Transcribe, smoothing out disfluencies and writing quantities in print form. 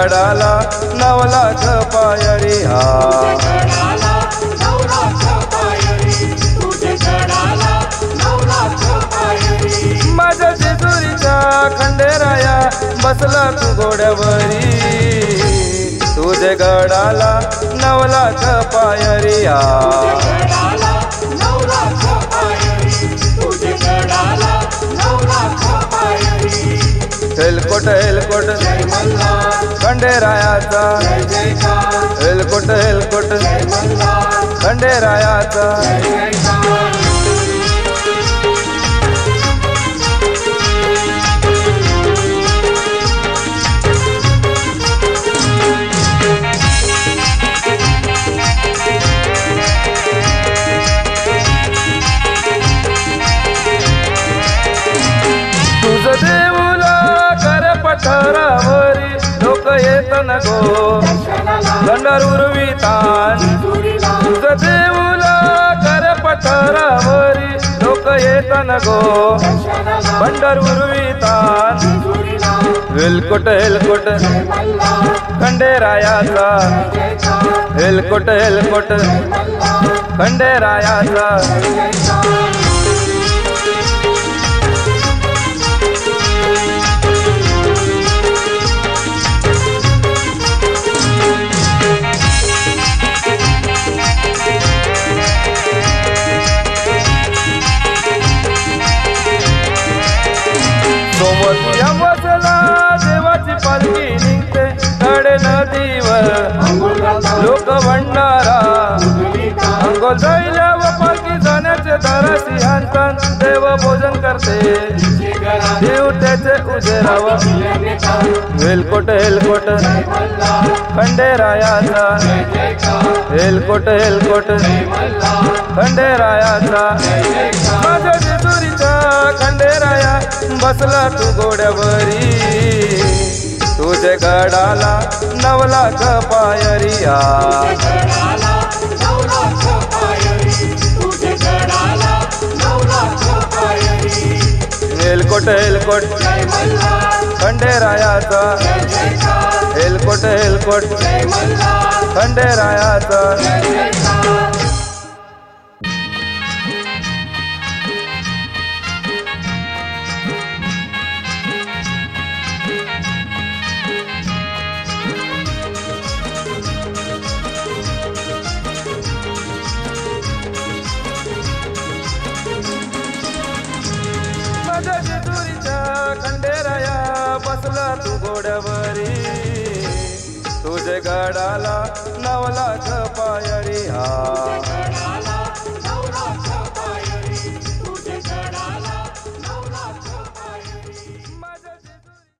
गडाला 9 लाख पायरी हा माझ्या जेजुरीच्या खंडेराया बसला तू घोड्यावरी तुझे गडाला 9 लाख पायरी हा हेलकोट हेलकोट खंडेरायाचा हेलकोट हेलकोट खंडेरायाचा तुझ देऊला कर पठारावरी लोक येत न गो गंडर उर्वितान तुझ देऊला कर पठारावरी लोक येत न गो बंडर उर्वितान हेलकोट हेलकोट खंडेरायाचा हेलकोट हेलकोट खंडेरायाचा सोमवती अमावास्येला देवाची पालखी निघते तडे नदीवर लोक भंडारा अंघोळ झाल्यावर पालखी जाण्याचे दाराशी आणतात देव भोजन करते देव त्याचे उजेरावर हेलकोट हेलकोट खंडेरायाचा हेलकोट हेलकोट खंडेरायाचा माझ्या जेजुरीचा खंडेराया बसला तू घोड्यावरी तुझे गडाला 9 लाख पायरी हेलकोट हेलकोट खंडेरायाचा हेलकोट हेलकोट खंडेरायाचा माझ्या जेजुरीच्या खंडेराया बसला तू घोड्यावरी तुझे गडाला 9 लाख पायरी हा